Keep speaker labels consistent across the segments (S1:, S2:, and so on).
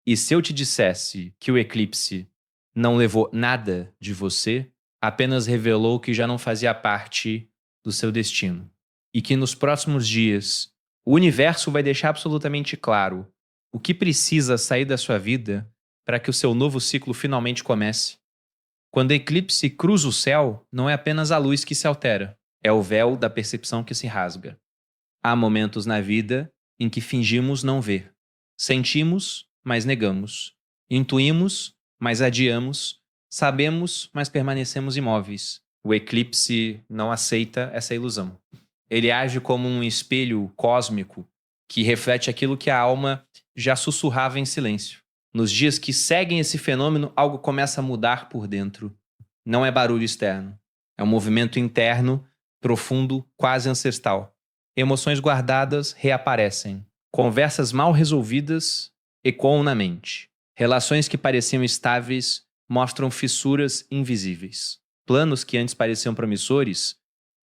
S1: E se eu te dissesse que o eclipse não levou nada de você, apenas revelou que já não fazia parte do seu destino. E que nos próximos dias o universo vai deixar absolutamente claro o que precisa sair da sua vida para que o seu novo ciclo finalmente comece. Quando o eclipse cruza o céu, não é apenas a luz que se altera, é o véu da percepção que se rasga. Há momentos na vida em que fingimos não ver. Sentimos, mas negamos. Intuímos, mas adiamos. Sabemos, mas permanecemos imóveis. O eclipse não aceita essa ilusão. Ele age como um espelho cósmico que reflete aquilo que a alma já sussurrava em silêncio. Nos dias que seguem esse fenômeno, algo começa a mudar por dentro. Não é barulho externo. É um movimento interno, profundo, quase ancestral. Emoções guardadas reaparecem. Conversas mal resolvidas ecoam na mente. Relações que pareciam estáveis mostram fissuras invisíveis. Planos que antes pareciam promissores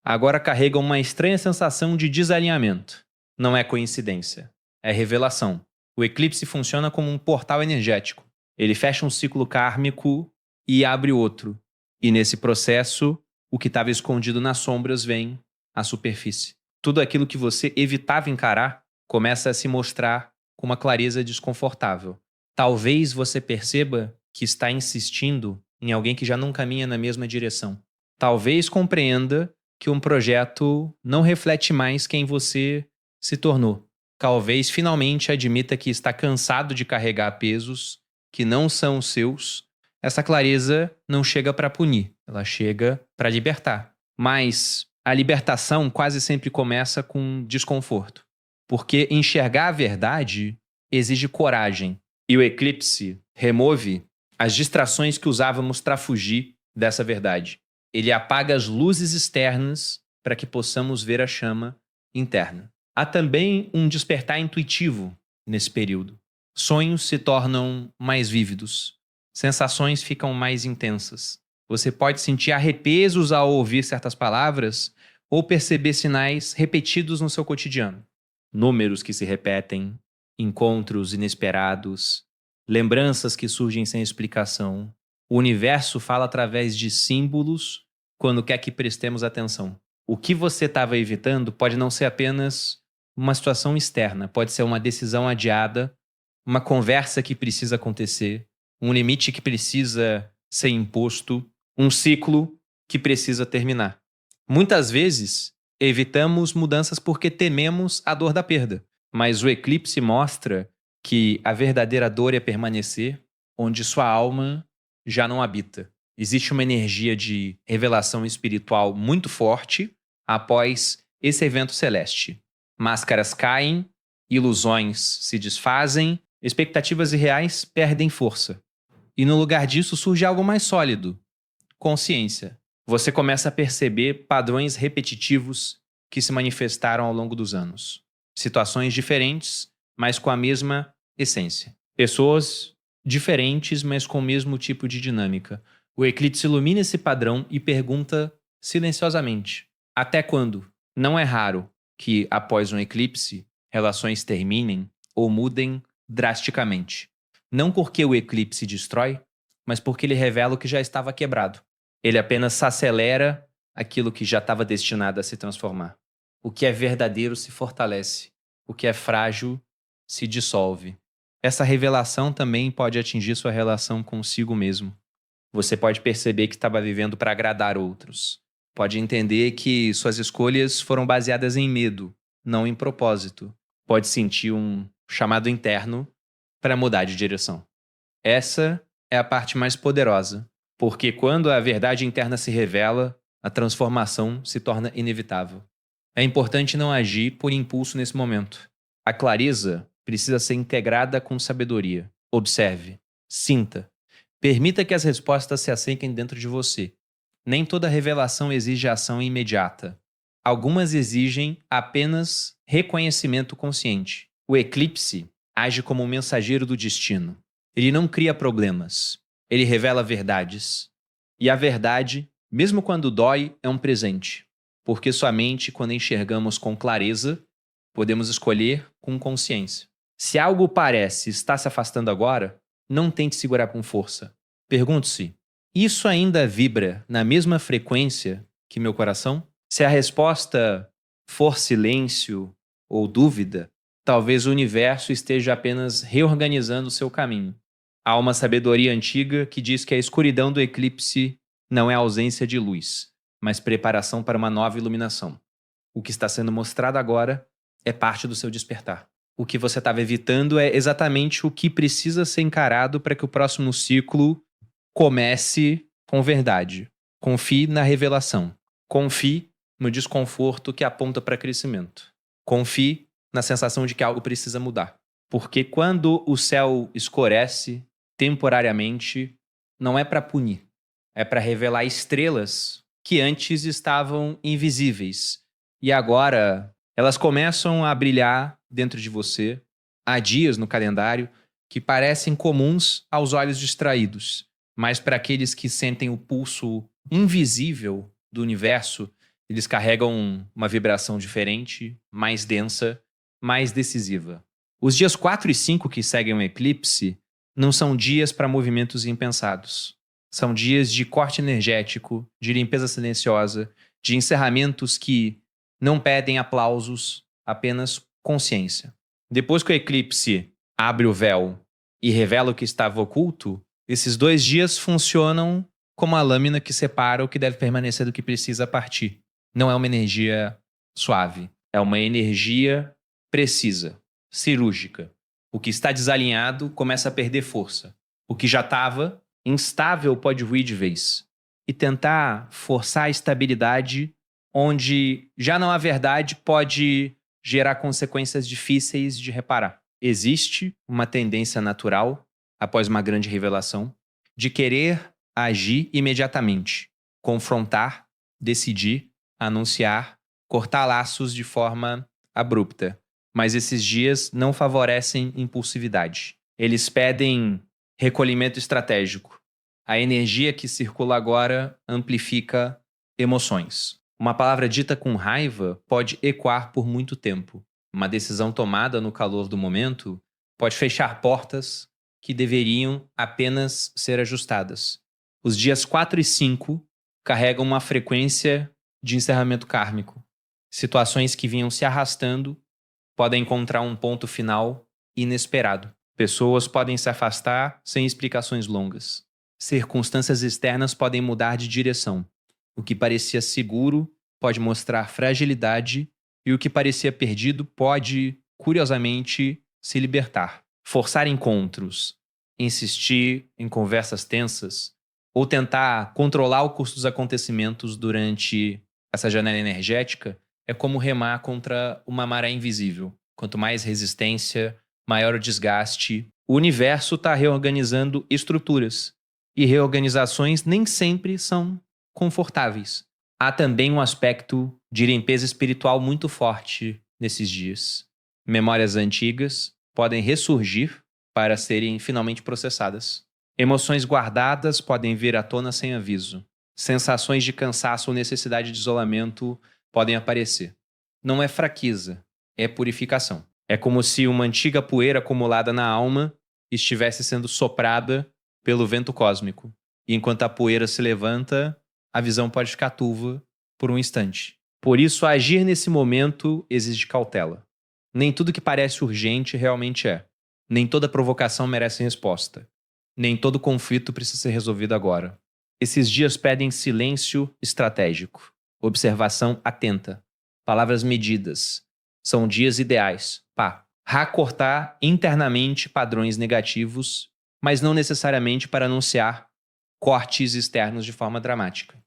S1: agora carregam uma estranha sensação de desalinhamento. Não é coincidência. É revelação. O eclipse funciona como um portal energético. Ele fecha um ciclo kármico e abre outro. E nesse processo, o que estava escondido nas sombras vem à superfície. Tudo aquilo que você evitava encarar começa a se mostrar com uma clareza desconfortável. Talvez você perceba que está insistindo em alguém que já não caminha na mesma direção. Talvez compreenda que um projeto não reflete mais quem você se tornou. Talvez finalmente admita que está cansado de carregar pesos que não são os seus. Essa clareza não chega para punir, ela chega para libertar. Mas a libertação quase sempre começa com desconforto, porque enxergar a verdade exige coragem. E o eclipse remove as distrações que usávamos para fugir dessa verdade. Ele apaga as luzes externas para que possamos ver a chama interna. Há também um despertar intuitivo nesse período. Sonhos se tornam mais vívidos. Sensações ficam mais intensas. Você pode sentir arrepios ao ouvir certas palavras ou perceber sinais repetidos no seu cotidiano. Números que se repetem, encontros inesperados, lembranças que surgem sem explicação. O universo fala através de símbolos quando quer que prestemos atenção. O que você estava evitando pode não ser apenas uma situação externa, pode ser uma decisão adiada, uma conversa que precisa acontecer, um limite que precisa ser imposto, um ciclo que precisa terminar. Muitas vezes, evitamos mudanças porque tememos a dor da perda, mas o eclipse mostra que a verdadeira dor é permanecer onde sua alma já não habita. Existe uma energia de revelação espiritual muito forte após esse evento celeste. Máscaras caem, ilusões se desfazem, expectativas irreais perdem força. E no lugar disso surge algo mais sólido: consciência. Você começa a perceber padrões repetitivos que se manifestaram ao longo dos anos. Situações diferentes, mas com a mesma essência. Pessoas diferentes, mas com o mesmo tipo de dinâmica. O eclipse ilumina esse padrão e pergunta silenciosamente: até quando? Não é raro que, após um eclipse, relações terminem ou mudem drasticamente. Não porque o eclipse destrói, mas porque ele revela o que já estava quebrado. Ele apenas acelera aquilo que já estava destinado a se transformar. O que é verdadeiro se fortalece. O que é frágil se dissolve. Essa revelação também pode atingir sua relação consigo mesmo. Você pode perceber que estava vivendo para agradar outros. Pode entender que suas escolhas foram baseadas em medo, não em propósito. Pode sentir um chamado interno para mudar de direção. Essa é a parte mais poderosa, porque quando a verdade interna se revela, a transformação se torna inevitável. É importante não agir por impulso nesse momento. A clareza precisa ser integrada com sabedoria. Observe, sinta. Permita que as respostas se assentem dentro de você. Nem toda revelação exige ação imediata. Algumas exigem apenas reconhecimento consciente. O eclipse age como um mensageiro do destino. Ele não cria problemas. Ele revela verdades. E a verdade, mesmo quando dói, é um presente. Porque somente quando enxergamos com clareza, podemos escolher com consciência. Se algo parece estar se afastando agora, não tente segurar com força. Pergunte-se: isso ainda vibra na mesma frequência que meu coração? Se a resposta for silêncio ou dúvida, talvez o universo esteja apenas reorganizando seu caminho. Há uma sabedoria antiga que diz que a escuridão do eclipse não é ausência de luz, mas preparação para uma nova iluminação. O que está sendo mostrado agora é parte do seu despertar. O que você estava evitando é exatamente o que precisa ser encarado para que o próximo ciclo comece com verdade. Confie na revelação. Confie no desconforto que aponta para crescimento. Confie na sensação de que algo precisa mudar. Porque quando o céu escurece temporariamente, não é para punir, é para revelar estrelas que antes estavam invisíveis. E agora elas começam a brilhar dentro de você. Há dias no calendário que parecem comuns aos olhos distraídos, mas para aqueles que sentem o pulso invisível do universo, eles carregam uma vibração diferente, mais densa, mais decisiva. Os dias 4 e 5 que seguem o eclipse não são dias para movimentos impensados. São dias de corte energético, de limpeza silenciosa, de encerramentos que não pedem aplausos, apenas consciência. Depois que o eclipse abre o véu e revela o que estava oculto, esses 2 dias funcionam como a lâmina que separa o que deve permanecer do que precisa partir. Não é uma energia suave, é uma energia precisa, cirúrgica. O que está desalinhado começa a perder força. O que já estava instável pode ruir de vez. E tentar forçar a estabilidade onde já não há verdade pode gerar consequências difíceis de reparar. Existe uma tendência natural, após uma grande revelação, de querer agir imediatamente, confrontar, decidir, anunciar, cortar laços de forma abrupta. Mas esses dias não favorecem impulsividade. Eles pedem recolhimento estratégico. A energia que circula agora amplifica emoções. Uma palavra dita com raiva pode ecoar por muito tempo. Uma decisão tomada no calor do momento pode fechar portas que deveriam apenas ser ajustadas. Os dias 4 e 5 carregam uma frequência de encerramento kármico. Situações que vinham se arrastando podem encontrar um ponto final inesperado. Pessoas podem se afastar sem explicações longas. Circunstâncias externas podem mudar de direção. O que parecia seguro pode mostrar fragilidade e o que parecia perdido pode, curiosamente, se libertar. Forçar encontros, insistir em conversas tensas ou tentar controlar o curso dos acontecimentos durante essa janela energética é como remar contra uma maré invisível. Quanto mais resistência, maior o desgaste. O universo está reorganizando estruturas. E reorganizações nem sempre são confortáveis. Há também um aspecto de limpeza espiritual muito forte nesses dias. Memórias antigas podem ressurgir para serem finalmente processadas. Emoções guardadas podem vir à tona sem aviso. Sensações de cansaço ou necessidade de isolamento podem aparecer. Não é fraqueza, é purificação. É como se uma antiga poeira acumulada na alma estivesse sendo soprada pelo vento cósmico. E enquanto a poeira se levanta, a visão pode ficar turva por um instante. Por isso, agir nesse momento exige cautela. Nem tudo que parece urgente realmente é. Nem toda provocação merece resposta. Nem todo conflito precisa ser resolvido agora. Esses dias pedem silêncio estratégico, observação atenta, palavras medidas. São dias ideais para racortar internamente padrões negativos, mas não necessariamente para anunciar cortes externos de forma dramática.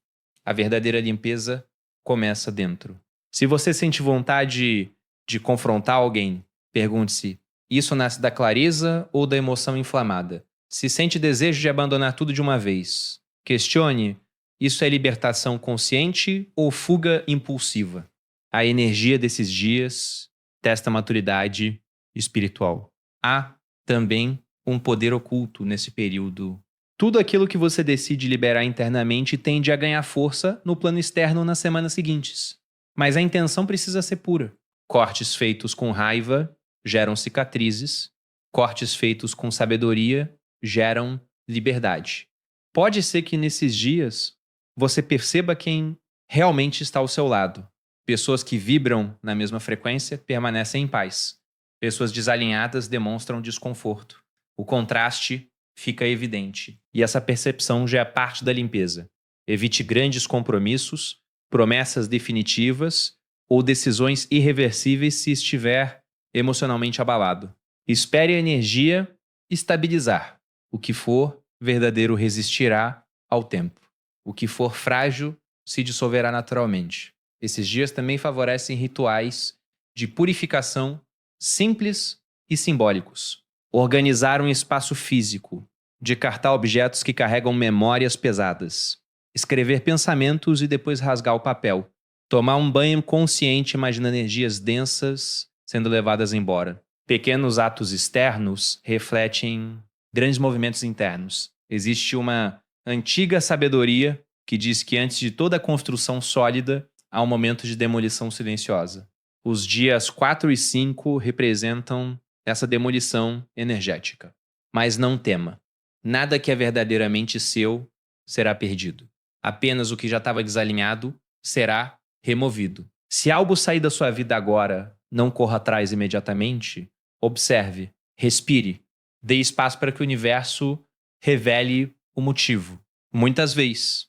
S1: A verdadeira limpeza começa dentro. Se você sente vontade de confrontar alguém, pergunte-se: isso nasce da clareza ou da emoção inflamada? Se sente desejo de abandonar tudo de uma vez, questione: isso é libertação consciente ou fuga impulsiva? A energia desses dias testa a maturidade espiritual. Há também um poder oculto nesse período. Tudo aquilo que você decide liberar internamente tende a ganhar força no plano externo nas semanas seguintes. Mas a intenção precisa ser pura. Cortes feitos com raiva geram cicatrizes, cortes feitos com sabedoria geram liberdade. Pode ser que nesses dias você perceba quem realmente está ao seu lado. Pessoas que vibram na mesma frequência permanecem em paz. Pessoas desalinhadas demonstram desconforto. O contraste fica evidente. E essa percepção já é parte da limpeza. Evite grandes compromissos, promessas definitivas ou decisões irreversíveis se estiver emocionalmente abalado. Espere a energia estabilizar. O que for verdadeiro resistirá ao tempo. O que for frágil se dissolverá naturalmente. Esses dias também favorecem rituais de purificação simples e simbólicos. Organizar um espaço físico, descartar objetos que carregam memórias pesadas. Escrever pensamentos e depois rasgar o papel. Tomar um banho consciente imaginando energias densas sendo levadas embora. Pequenos atos externos refletem grandes movimentos internos. Existe uma antiga sabedoria que diz que antes de toda construção sólida, há um momento de demolição silenciosa. Os dias 4 e 5 representam essa demolição energética. Mas não tema. Nada que é verdadeiramente seu será perdido. Apenas o que já estava desalinhado será removido. Se algo sair da sua vida agora, não corra atrás imediatamente. Observe, respire, dê espaço para que o universo revele o motivo. Muitas vezes,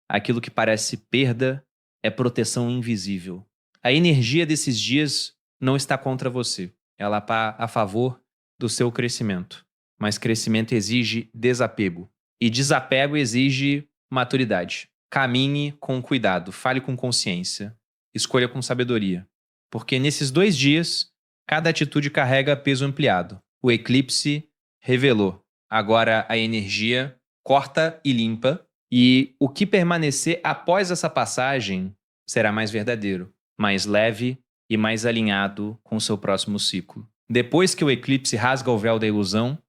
S1: aquilo que parece perda, é proteção invisível. A energia desses dias não está contra você. Ela está a favor do seu crescimento. Mas crescimento exige desapego. E desapego exige maturidade. Caminhe com cuidado, fale com consciência, escolha com sabedoria. Porque nesses 2 dias, cada atitude carrega peso ampliado. O eclipse revelou. Agora a energia corta e limpa. E o que permanecer após essa passagem será mais verdadeiro, mais leve e mais alinhado com o seu próximo ciclo. Depois que o eclipse rasga o véu da ilusão,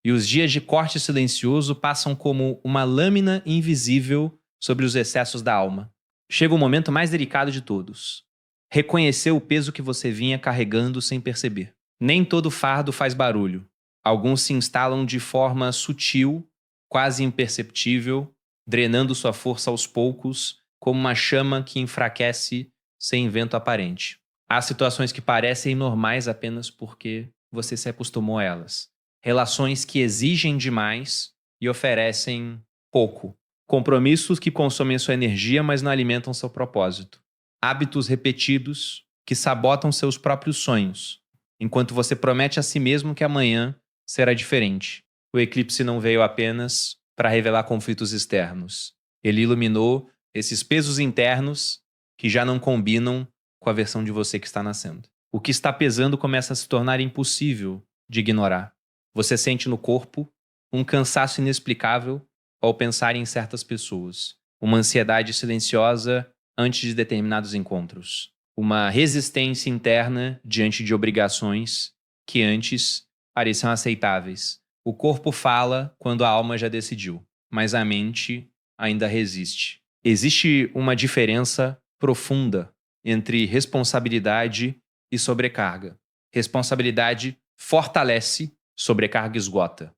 S1: e os dias de corte silencioso passam como uma lâmina invisível sobre os excessos da alma. Chega o momento mais delicado de todos. Reconhecer o peso que você vinha carregando sem perceber. Nem todo fardo faz barulho. Alguns se instalam de forma sutil, quase imperceptível, drenando sua força aos poucos, como uma chama que enfraquece sem vento aparente. Há situações que parecem normais apenas porque você se acostumou a elas. Relações que exigem demais e oferecem pouco. Compromissos que consomem sua energia, mas não alimentam seu propósito. Hábitos repetidos que sabotam seus próprios sonhos, enquanto você promete a si mesmo que amanhã será diferente. O eclipse não veio apenas para revelar conflitos externos. Ele iluminou esses pesos internos que já não combinam com a versão de você que está nascendo. O que está pesando começa a se tornar impossível de ignorar. Você sente no corpo um cansaço inexplicável ao pensar em certas pessoas, uma ansiedade silenciosa antes de determinados encontros, uma resistência interna diante de obrigações que antes pareciam aceitáveis. O corpo fala quando a alma já decidiu, mas a mente ainda resiste. Existe uma diferença profunda entre responsabilidade e sobrecarga. Responsabilidade fortalece, sobrecarga esgota.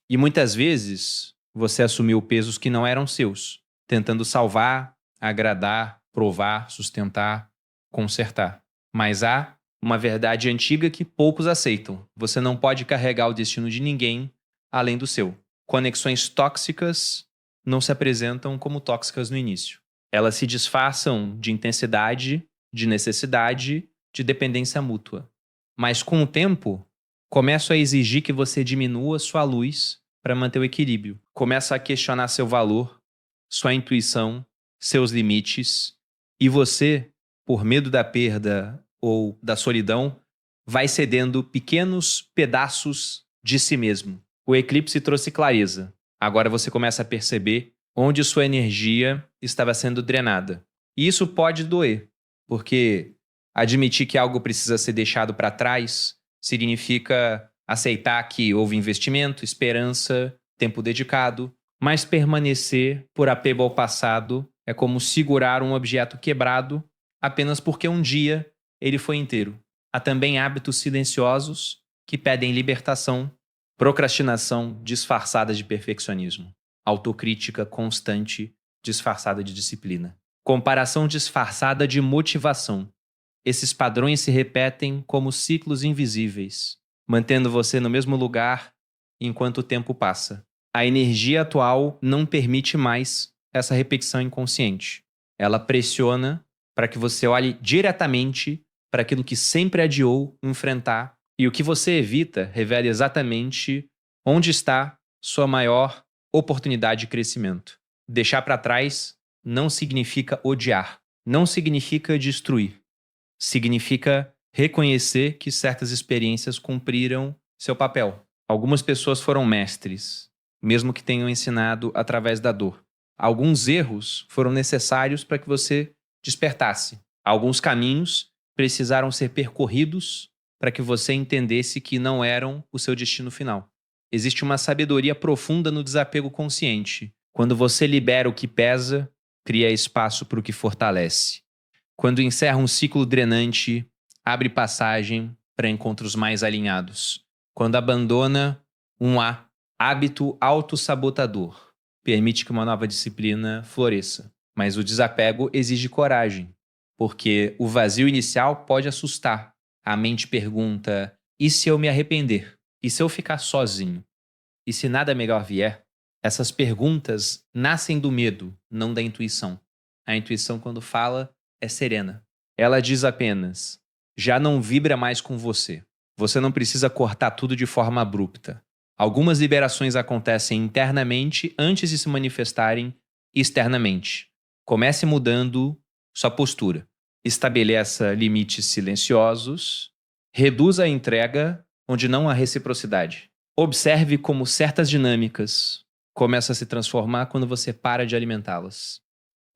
S1: E muitas vezes você assumiu pesos que não eram seus, tentando salvar, agradar, provar, sustentar, consertar. Mas há uma verdade antiga que poucos aceitam. Você não pode carregar o destino de ninguém além do seu. Conexões tóxicas não se apresentam como tóxicas no início. Elas se disfarçam de intensidade, de necessidade, de dependência mútua. Mas com o tempo, começam a exigir que você diminua sua luz para manter o equilíbrio. Começa a questionar seu valor, sua intuição, seus limites. E você, por medo da perda ou da solidão, vai cedendo pequenos pedaços de si mesmo. O eclipse trouxe clareza. Agora você começa a perceber onde sua energia estava sendo drenada. E isso pode doer, porque admitir que algo precisa ser deixado para trás significa aceitar que houve investimento, esperança, tempo dedicado, mas permanecer por apego ao passado é como segurar um objeto quebrado apenas porque um dia ele foi inteiro. Há também hábitos silenciosos que pedem libertação, procrastinação disfarçada de perfeccionismo, autocrítica constante disfarçada de disciplina, comparação disfarçada de motivação. Esses padrões se repetem como ciclos invisíveis, mantendo você no mesmo lugar enquanto o tempo passa. A energia atual não permite mais essa repetição inconsciente. Ela pressiona para que você olhe diretamente para aquilo que sempre adiou enfrentar, e o que você evita revela exatamente onde está sua maior oportunidade de crescimento. Deixar para trás não significa odiar, não significa destruir. Significa reconhecer que certas experiências cumpriram seu papel. Algumas pessoas foram mestres, mesmo que tenham ensinado através da dor. Alguns erros foram necessários para que você despertasse. Alguns caminhos precisaram ser percorridos para que você entendesse que não eram o seu destino final. Existe uma sabedoria profunda no desapego consciente. Quando você libera o que pesa, cria espaço para o que fortalece. Quando encerra um ciclo drenante, abre passagem para encontros mais alinhados. Quando abandona um hábito autossabotador, permite que uma nova disciplina floresça. Mas o desapego exige coragem, porque o vazio inicial pode assustar. A mente pergunta: e se eu me arrepender? E se eu ficar sozinho? E se nada melhor vier? Essas perguntas nascem do medo, não da intuição. A intuição, quando fala, é serena. Ela diz apenas: já não vibra mais com você. Você não precisa cortar tudo de forma abrupta. Algumas liberações acontecem internamente antes de se manifestarem externamente. Comece mudando sua postura. Estabeleça limites silenciosos. Reduza a entrega onde não há reciprocidade. Observe como certas dinâmicas começam a se transformar quando você para de alimentá-las.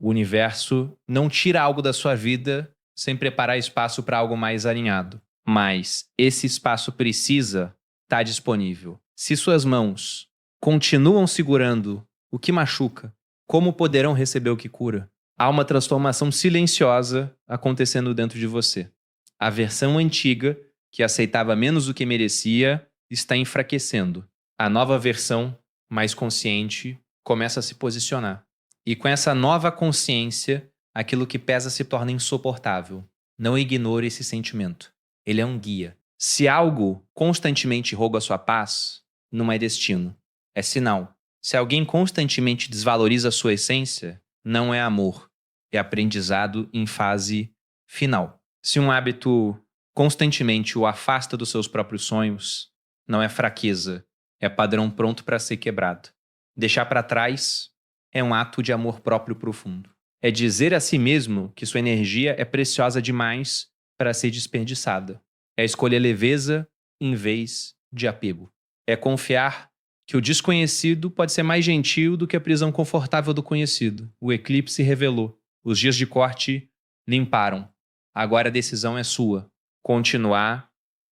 S1: O universo não tira algo da sua vida sem preparar espaço para algo mais alinhado. Mas esse espaço precisa estar disponível. Se suas mãos continuam segurando o que machuca, como poderão receber o que cura? Há uma transformação silenciosa acontecendo dentro de você. A versão antiga, que aceitava menos do que merecia, está enfraquecendo. A nova versão, mais consciente, começa a se posicionar. E com essa nova consciência, aquilo que pesa se torna insuportável. Não ignore esse sentimento. Ele é um guia. Se algo constantemente rouba a sua paz, não é destino, é sinal. Se alguém constantemente desvaloriza a sua essência, não é amor, é aprendizado em fase final. Se um hábito constantemente o afasta dos seus próprios sonhos, não é fraqueza, é padrão pronto para ser quebrado. Deixar para trás é um ato de amor próprio profundo. É dizer a si mesmo que sua energia é preciosa demais para ser desperdiçada. É escolher leveza em vez de apego. É confiar que o desconhecido pode ser mais gentil do que a prisão confortável do conhecido. O eclipse revelou. Os dias de corte limparam. Agora a decisão é sua. Continuar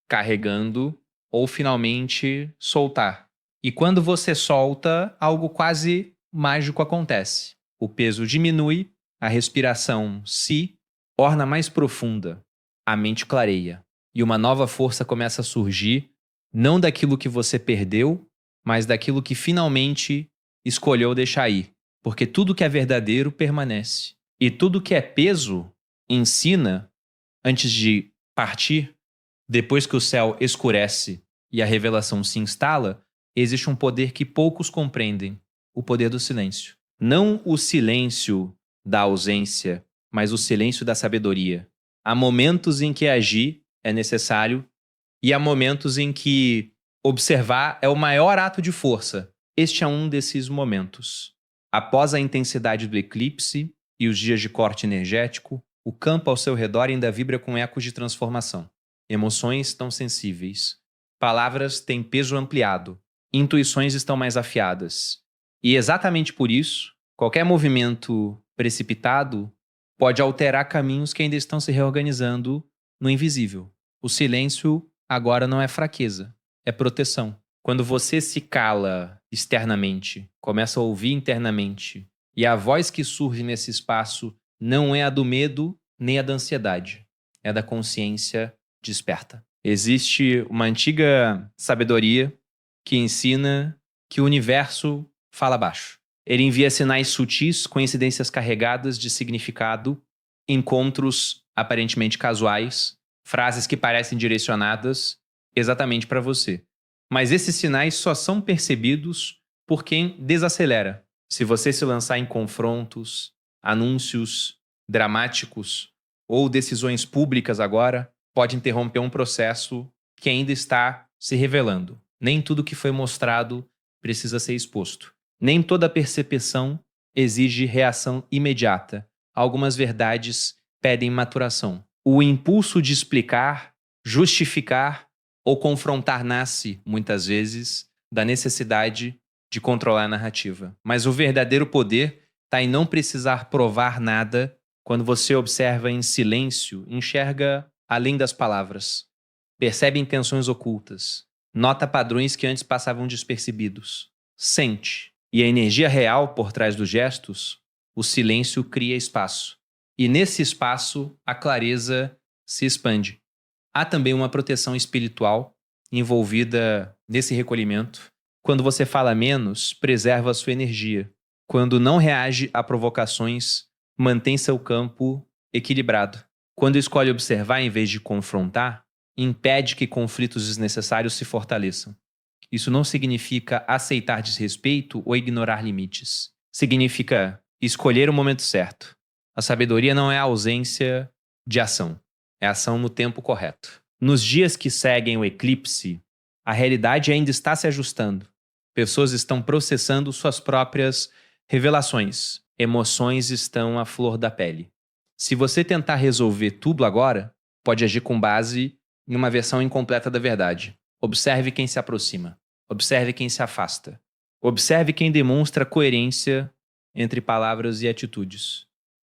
S1: carregando ou finalmente soltar. E quando você solta, algo quase mágico acontece. O peso diminui, a respiração se torna mais profunda, a mente clareia. E uma nova força começa a surgir, não daquilo que você perdeu, mas daquilo que finalmente escolheu deixar ir. Porque tudo que é verdadeiro permanece. E tudo que é peso ensina, antes de partir, depois que o céu escurece e a revelação se instala, existe um poder que poucos compreendem, o poder do silêncio. Não o silêncio da ausência, mas o silêncio da sabedoria. Há momentos em que agir é necessário e há momentos em que observar é o maior ato de força. Este é um desses momentos. Após a intensidade do eclipse e os dias de corte energético, o campo ao seu redor ainda vibra com ecos de transformação. Emoções estão sensíveis. Palavras têm peso ampliado. Intuições estão mais afiadas. E exatamente por isso, qualquer movimento precipitado pode alterar caminhos que ainda estão se reorganizando no invisível. O silêncio agora não é fraqueza, é proteção. Quando você se cala externamente, começa a ouvir internamente, e a voz que surge nesse espaço não é a do medo nem a da ansiedade, é da consciência desperta. Existe uma antiga sabedoria que ensina que o universo fala baixo. Ele envia sinais sutis, coincidências carregadas de significado, encontros aparentemente casuais, frases que parecem direcionadas exatamente para você. Mas esses sinais só são percebidos por quem desacelera. Se você se lançar em confrontos, anúncios dramáticos ou decisões públicas agora, pode interromper um processo que ainda está se revelando. Nem tudo que foi mostrado precisa ser exposto. Nem toda percepção exige reação imediata. Algumas verdades pedem maturação. O impulso de explicar, justificar ou confrontar nasce, muitas vezes, da necessidade de controlar a narrativa. Mas o verdadeiro poder está em não precisar provar nada. Quando você observa em silêncio, enxerga além das palavras. Percebe intenções ocultas. Nota padrões que antes passavam despercebidos. Sente. E a energia real por trás dos gestos, o silêncio cria espaço. E nesse espaço, a clareza se expande. Há também uma proteção espiritual envolvida nesse recolhimento. Quando você fala menos, preserva a sua energia. Quando não reage a provocações, mantém seu campo equilibrado. Quando escolhe observar em vez de confrontar, impede que conflitos desnecessários se fortaleçam. Isso não significa aceitar desrespeito ou ignorar limites. Significa escolher o momento certo. A sabedoria não é a ausência de ação. É ação no tempo correto. Nos dias que seguem o eclipse, a realidade ainda está se ajustando. Pessoas estão processando suas próprias revelações. Emoções estão à flor da pele. Se você tentar resolver tudo agora, pode agir com base em uma versão incompleta da verdade. Observe quem se aproxima. Observe quem se afasta. Observe quem demonstra coerência entre palavras e atitudes.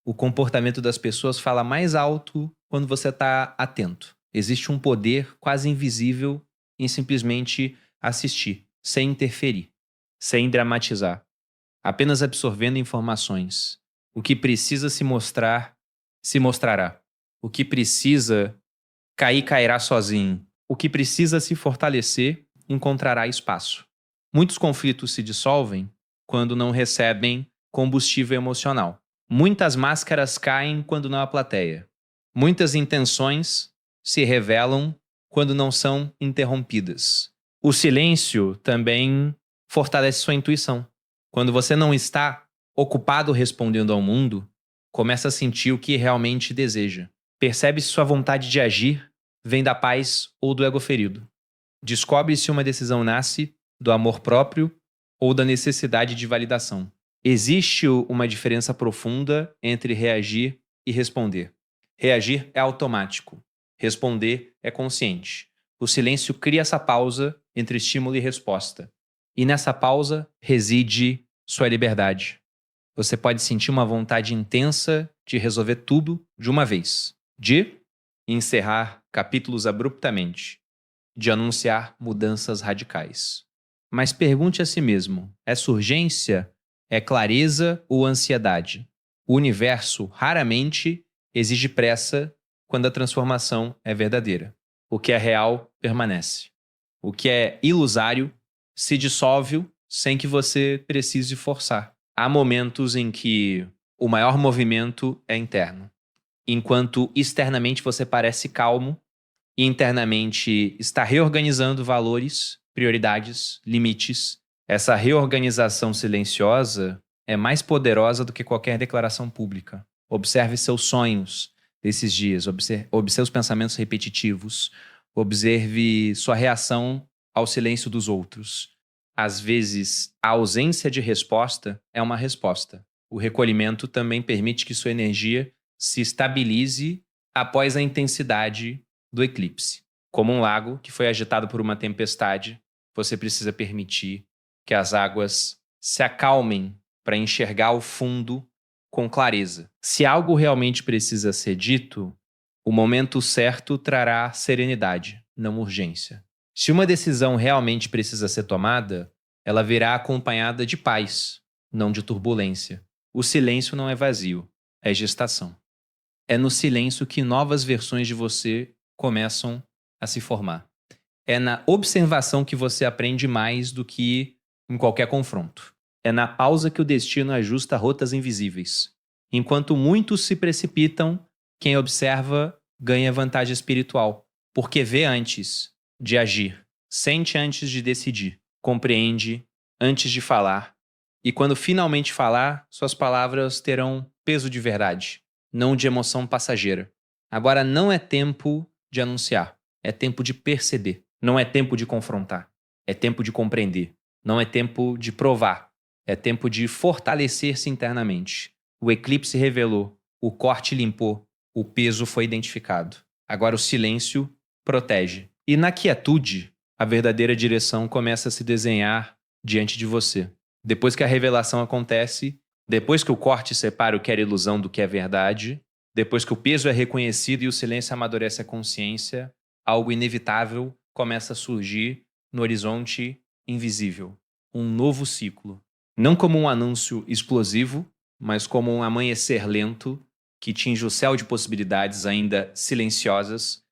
S1: O comportamento das pessoas fala mais alto quando você está atento. Existe um poder quase invisível em simplesmente assistir, sem interferir, sem dramatizar, apenas absorvendo informações. O que precisa se mostrar, se mostrará. O que precisa cair, cairá sozinho. O que precisa se fortalecer, encontrará espaço. Muitos conflitos se dissolvem quando não recebem combustível emocional. Muitas máscaras caem quando não há plateia. Muitas intenções se revelam quando não são interrompidas. O silêncio também fortalece sua intuição. Quando você não está ocupado respondendo ao mundo, começa a sentir o que realmente deseja. Percebe se sua vontade de agir vem da paz ou do ego ferido. Descobre se uma decisão nasce do amor próprio ou da necessidade de validação. Existe uma diferença profunda entre reagir e responder. Reagir é automático. Responder é consciente. O silêncio cria essa pausa entre estímulo e resposta. E nessa pausa reside sua liberdade. Você pode sentir uma vontade intensa de resolver tudo de uma vez. De encerrar capítulos abruptamente. De anunciar mudanças radicais. Mas pergunte a si mesmo: essa urgência é clareza ou ansiedade? O universo raramente exige pressa quando a transformação é verdadeira. O que é real permanece. O que é ilusário se dissolve sem que você precise forçar. Há momentos em que o maior movimento é interno. Enquanto externamente você parece calmo, e internamente está reorganizando valores, prioridades, limites. Essa reorganização silenciosa é mais poderosa do que qualquer declaração pública. Observe seus sonhos desses dias, observe os pensamentos repetitivos, observe sua reação ao silêncio dos outros. Às vezes, a ausência de resposta é uma resposta. O recolhimento também permite que sua energia se estabilize após a intensidade do eclipse. Como um lago que foi agitado por uma tempestade, você precisa permitir que as águas se acalmem para enxergar o fundo com clareza. Se algo realmente precisa ser dito, o momento certo trará serenidade, não urgência. Se uma decisão realmente precisa ser tomada, ela virá acompanhada de paz, não de turbulência. O silêncio não é vazio, é gestação. É no silêncio que novas versões de você começam a se formar. É na observação que você aprende mais do que em qualquer confronto. É na pausa que o destino ajusta rotas invisíveis. Enquanto muitos se precipitam, quem observa ganha vantagem espiritual, porque vê antes de agir, sente antes de decidir, compreende antes de falar, e quando finalmente falar, suas palavras terão peso de verdade, não de emoção passageira. Agora não é tempo de anunciar, é tempo de perceber. Não é tempo de confrontar, é tempo de compreender. Não é tempo de provar, é tempo de fortalecer-se internamente. O eclipse revelou, o corte limpou, o peso foi identificado. Agora o silêncio protege. E na quietude, a verdadeira direção começa a se desenhar diante de você. Depois que a revelação acontece, depois que o corte separa o que era ilusão do que é verdade, depois que o peso é reconhecido e o silêncio amadurece a consciência, algo inevitável começa a surgir no horizonte invisível. Um novo ciclo. Não como um anúncio explosivo, mas como um amanhecer lento que tinge o céu de possibilidades ainda silenciosas.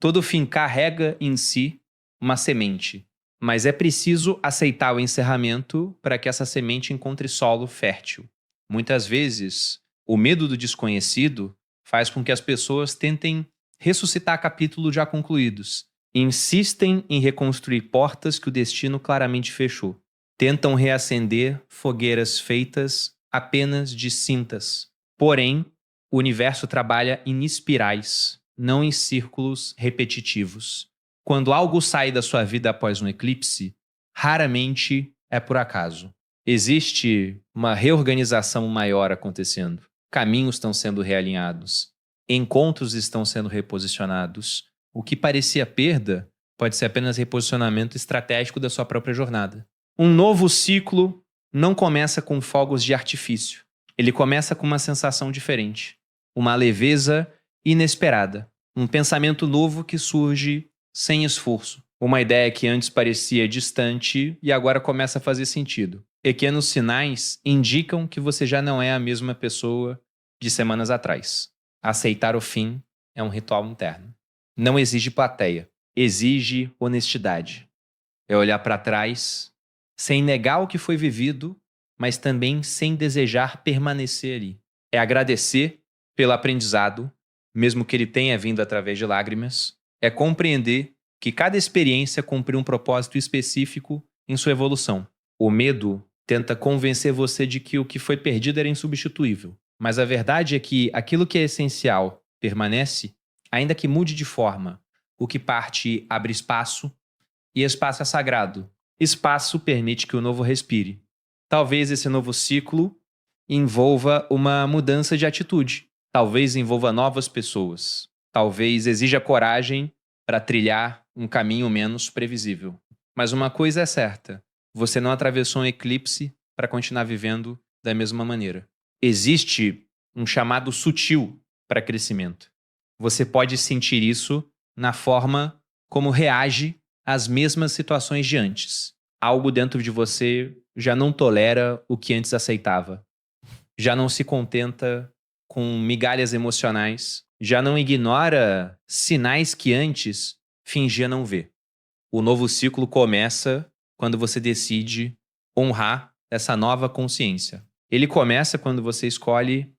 S1: Todo fim carrega em si uma semente, mas é preciso aceitar o encerramento para que essa semente encontre solo fértil. Muitas vezes, o medo do desconhecido faz com que as pessoas tentem ressuscitar capítulos já concluídos. Insistem em reconstruir portas que o destino claramente fechou. Tentam reacender fogueiras feitas apenas de cintas. Porém, o universo trabalha em espirais, não em círculos repetitivos. Quando algo sai da sua vida após um eclipse, raramente é por acaso. Existe uma reorganização maior acontecendo. Caminhos estão sendo realinhados. Encontros estão sendo reposicionados. O que parecia perda pode ser apenas reposicionamento estratégico da sua própria jornada. Um novo ciclo não começa com fogos de artifício. Ele começa com uma sensação diferente. Uma leveza inesperada. Um pensamento novo que surge sem esforço. Uma ideia que antes parecia distante e agora começa a fazer sentido. Pequenos sinais indicam que você já não é a mesma pessoa de semanas atrás. Aceitar o fim é um ritual interno. Não exige plateia, exige honestidade. É olhar para trás, sem negar o que foi vivido, mas também sem desejar permanecer ali. É agradecer pelo aprendizado, mesmo que ele tenha vindo através de lágrimas. É compreender que cada experiência cumpriu um propósito específico em sua evolução. O medo tenta convencer você de que o que foi perdido era insubstituível. Mas a verdade é que aquilo que é essencial permanece, ainda que mude de forma. O que parte abre espaço, e espaço é sagrado. Espaço permite que o novo respire. Talvez esse novo ciclo envolva uma mudança de atitude. Talvez envolva novas pessoas. Talvez exija coragem para trilhar um caminho menos previsível. Mas uma coisa é certa: você não atravessou um eclipse para continuar vivendo da mesma maneira. Existe um chamado sutil para crescimento. Você pode sentir isso na forma como reage às mesmas situações de antes. Algo dentro de você já não tolera o que antes aceitava. Já não se contenta com migalhas emocionais. Já não ignora sinais que antes fingia não ver. O novo ciclo começa quando você decide honrar essa nova consciência. Ele começa quando você escolhe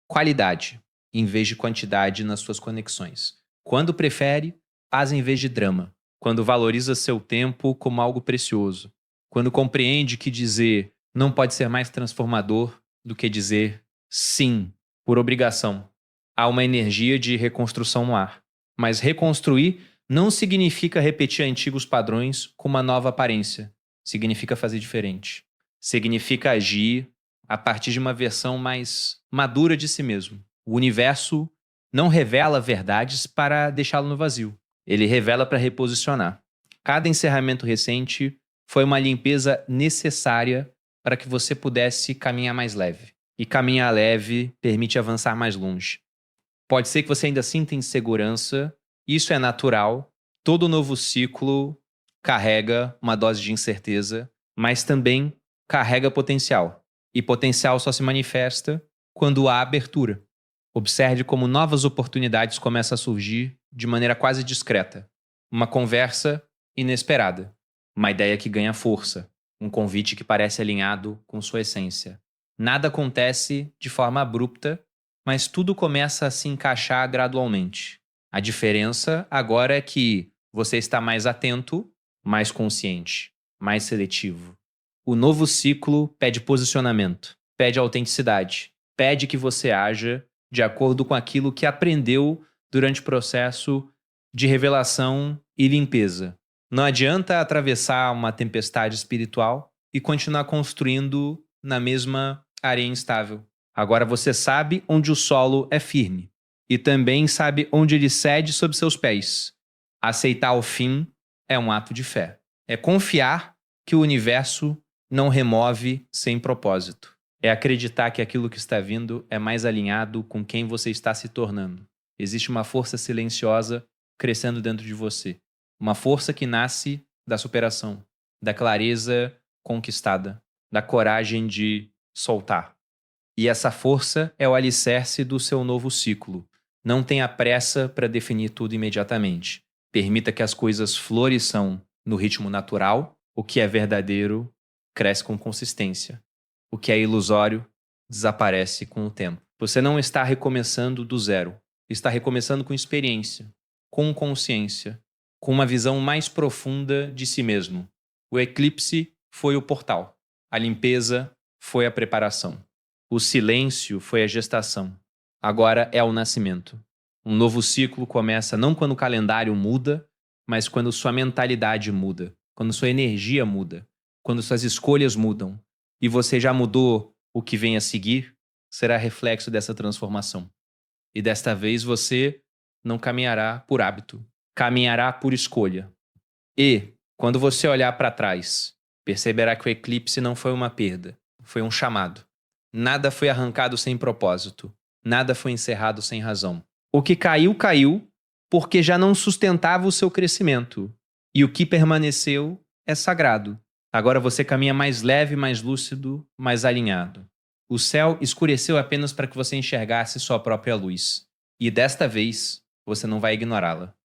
S1: qualidade em vez de quantidade nas suas conexões. Quando prefere, paz em vez de drama. Quando valoriza seu tempo como algo precioso. Quando compreende que dizer não pode ser mais transformador do que dizer sim por obrigação. Há uma energia de reconstrução no ar. Mas reconstruir não significa repetir antigos padrões com uma nova aparência. Significa fazer diferente. Significa agir a partir de uma versão mais madura de si mesmo. O universo não revela verdades para deixá-lo no vazio. Ele revela para reposicionar. Cada encerramento recente foi uma limpeza necessária para que você pudesse caminhar mais leve. E caminhar leve permite avançar mais longe. Pode ser que você ainda sinta insegurança, isso é natural. Todo novo ciclo carrega uma dose de incerteza, mas também carrega potencial. E potencial só se manifesta quando há abertura. Observe como novas oportunidades começam a surgir de maneira quase discreta. Uma conversa inesperada. Uma ideia que ganha força. Um convite que parece alinhado com sua essência. Nada acontece de forma abrupta, mas tudo começa a se encaixar gradualmente. A diferença agora é que você está mais atento, mais consciente, mais seletivo. O novo ciclo pede posicionamento, pede autenticidade, pede que você haja de acordo com aquilo que aprendeu durante o processo de revelação e limpeza. Não adianta atravessar uma tempestade espiritual e continuar construindo na mesma areia instável. Agora você sabe onde o solo é firme e também sabe onde ele cede sob seus pés. Aceitar o fim é um ato de fé. É confiar que o universo não remove sem propósito. É acreditar que aquilo que está vindo é mais alinhado com quem você está se tornando. Existe uma força silenciosa crescendo dentro de você. Uma força que nasce da superação, da clareza conquistada, da coragem de soltar. E essa força é o alicerce do seu novo ciclo. Não tenha pressa para definir tudo imediatamente. Permita que as coisas floresçam no ritmo natural. O que é verdadeiro cresce com consistência. O que é ilusório desaparece com o tempo. Você não está recomeçando do zero. Está recomeçando com experiência, com consciência, com uma visão mais profunda de si mesmo. O eclipse foi o portal. A limpeza foi a preparação. O silêncio foi a gestação. Agora é o nascimento. Um novo ciclo começa não quando o calendário muda, mas quando sua mentalidade muda, quando sua energia muda, quando suas escolhas mudam. E você já mudou o que vem a seguir, será reflexo dessa transformação. E desta vez você não caminhará por hábito, caminhará por escolha. E, quando você olhar para trás, perceberá que o eclipse não foi uma perda, foi um chamado. Nada foi arrancado sem propósito, nada foi encerrado sem razão. O que caiu, caiu, porque já não sustentava o seu crescimento. E o que permaneceu é sagrado. Agora você caminha mais leve, mais lúcido, mais alinhado. O céu escureceu apenas para que você enxergasse sua própria luz. E desta vez, você não vai ignorá-la.